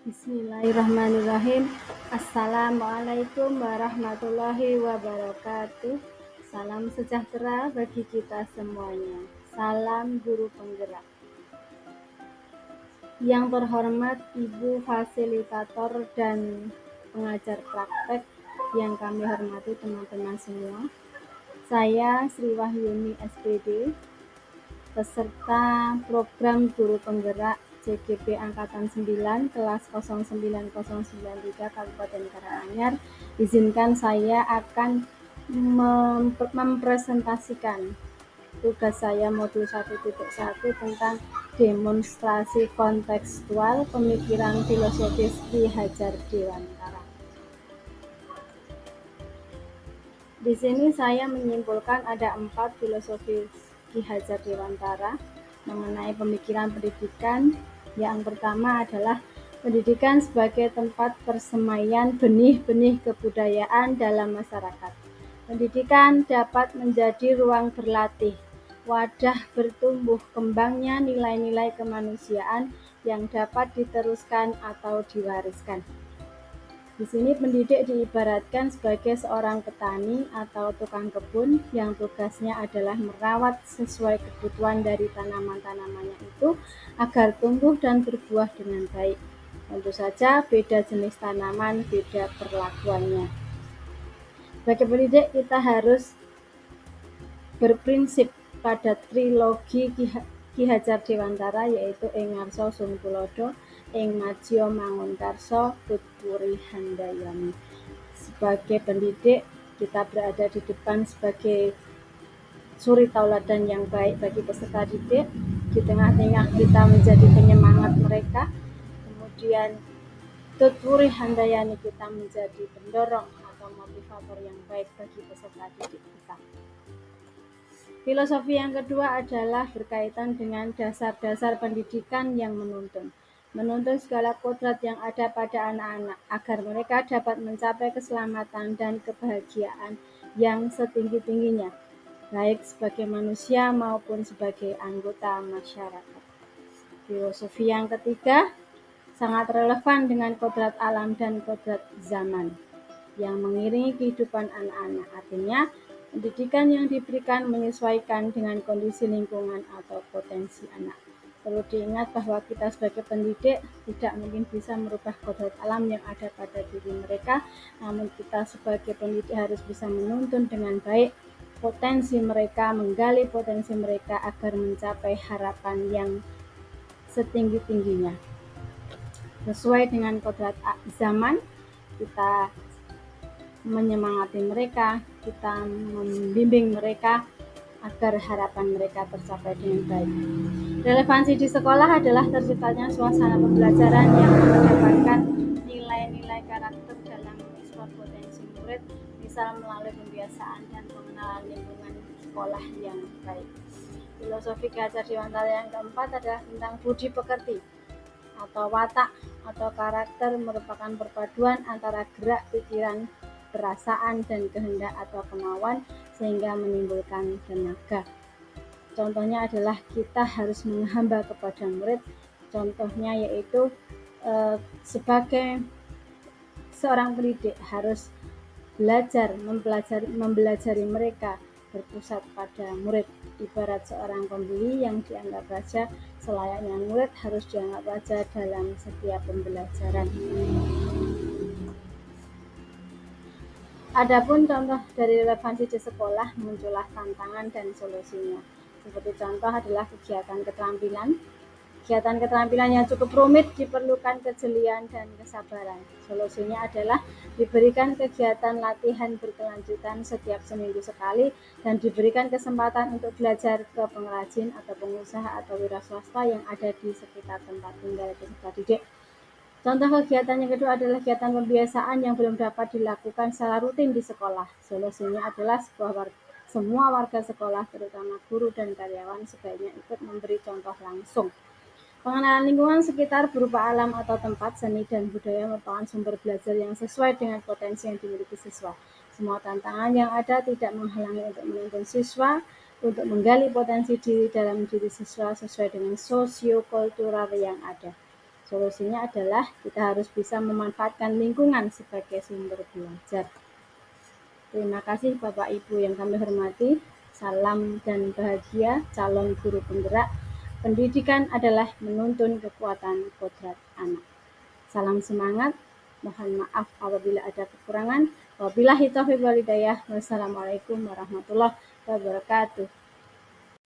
Bismillahirrahmanirrahim. Assalamualaikum warahmatullahi wabarakatuh. Salam sejahtera bagi kita semuanya. Salam guru penggerak. Yang terhormat Ibu Fasilitator dan pengajar praktek yang kami hormati teman-teman semua. Saya Sri Wahyuni SPD, peserta program guru penggerak CGP Angkatan 9 kelas 09093 Kabupaten Karanganyar. Izinkan saya akan mempresentasikan tugas saya modul 1.1 tentang demonstrasi kontekstual pemikiran filosofis Ki Hajar Dewantara. Di sini saya menyimpulkan ada 4 filosofi Ki Hajar Dewantara mengenai pemikiran pendidikan. Yang pertama adalah pendidikan sebagai tempat persemaian benih-benih kebudayaan dalam masyarakat. Pendidikan dapat menjadi ruang berlatih, wadah bertumbuh kembangnya nilai-nilai kemanusiaan yang dapat diteruskan atau diwariskan. Di sini pendidik diibaratkan sebagai seorang petani atau tukang kebun yang tugasnya adalah merawat sesuai kebutuhan dari tanaman-tanamannya itu agar tumbuh dan berbuah dengan baik. Tentu saja beda jenis tanaman, beda perlakuannya. Sebagai pendidik kita harus berprinsip pada trilogi Ki Hajar Dewantara, yaitu ing ngarsa sung tulodo, ing madya mangunkarsa, tutpuri handayani. Sebagai pendidik kita berada di depan sebagai suri tauladan yang baik bagi peserta didik, di tengah-tengah kita menjadi penyemangat mereka, kemudian tutpuri handayani kita menjadi pendorong atau motivator yang baik bagi peserta didik kita. Filosofi yang kedua adalah berkaitan dengan dasar-dasar pendidikan yang menuntun segala kodrat yang ada pada anak-anak agar mereka dapat mencapai keselamatan dan kebahagiaan yang setinggi-tingginya, baik sebagai manusia maupun sebagai anggota masyarakat. Filosofi yang ketiga sangat relevan dengan kodrat alam dan kodrat zaman yang mengiringi kehidupan anak-anak. Artinya, pendidikan yang diberikan menyesuaikan dengan kondisi lingkungan atau potensi anak. Perlu diingat bahwa kita sebagai pendidik tidak mungkin bisa merubah kodrat alam yang ada pada diri mereka, namun kita sebagai pendidik harus bisa menuntun dengan baik potensi mereka, menggali potensi mereka agar mencapai harapan yang setinggi-tingginya. Sesuai dengan kodrat zaman, kita menyemangati mereka, kita membimbing mereka agar harapan mereka tercapai dengan baik. Relevansi di sekolah adalah terciptanya suasana pembelajaran yang mendapatkan nilai-nilai karakter dalam mengeksplor potensi murid, misal melalui pembiasaan dan pengenalan lingkungan sekolah yang baik. Filosofi Ki Hajar Dewantara yang keempat adalah tentang budi pekerti atau watak atau karakter merupakan perpaduan antara gerak pikiran, perasaan dan kehendak atau kemauan sehingga menimbulkan tenaga. Contohnya adalah kita harus menghamba kepada murid. Contohnya yaitu sebagai seorang pendidik harus mempelajari mereka berpusat pada murid. Ibarat seorang pembeli yang dianggap raja, selayaknya murid harus dianggap raja dalam setiap pembelajaran. Adapun contoh dari relevansi di sekolah, muncullah tantangan dan solusinya. Seperti contoh adalah kegiatan keterampilan. Kegiatan keterampilan yang cukup rumit diperlukan kejelian dan kesabaran. Solusinya adalah diberikan kegiatan latihan berkelanjutan setiap seminggu sekali dan diberikan kesempatan untuk belajar ke pengrajin atau pengusaha atau wira swasta yang ada di sekitar tempat tinggal peserta didik. Contoh kegiatan yang kedua adalah kegiatan pembiasaan yang belum dapat dilakukan secara rutin di sekolah. Solusinya adalah semua warga sekolah, terutama guru dan karyawan, sebaiknya ikut memberi contoh langsung. Pengenalan lingkungan sekitar berupa alam atau tempat, seni dan budaya merupakan sumber belajar yang sesuai dengan potensi yang dimiliki siswa. Semua tantangan yang ada tidak menghalangi untuk menuntun siswa untuk menggali potensi diri dalam diri siswa sesuai dengan sosiokultural yang ada. Solusinya adalah kita harus bisa memanfaatkan lingkungan sebagai sumber belajar. Terima kasih Bapak Ibu yang kami hormati. Salam dan bahagia calon guru penggerak. Pendidikan adalah menuntun kekuatan kodrat anak. Salam semangat. Mohon maaf apabila ada kekurangan. Wabillahi taufiq wal hidayah. Wassalamualaikum warahmatullahi wabarakatuh.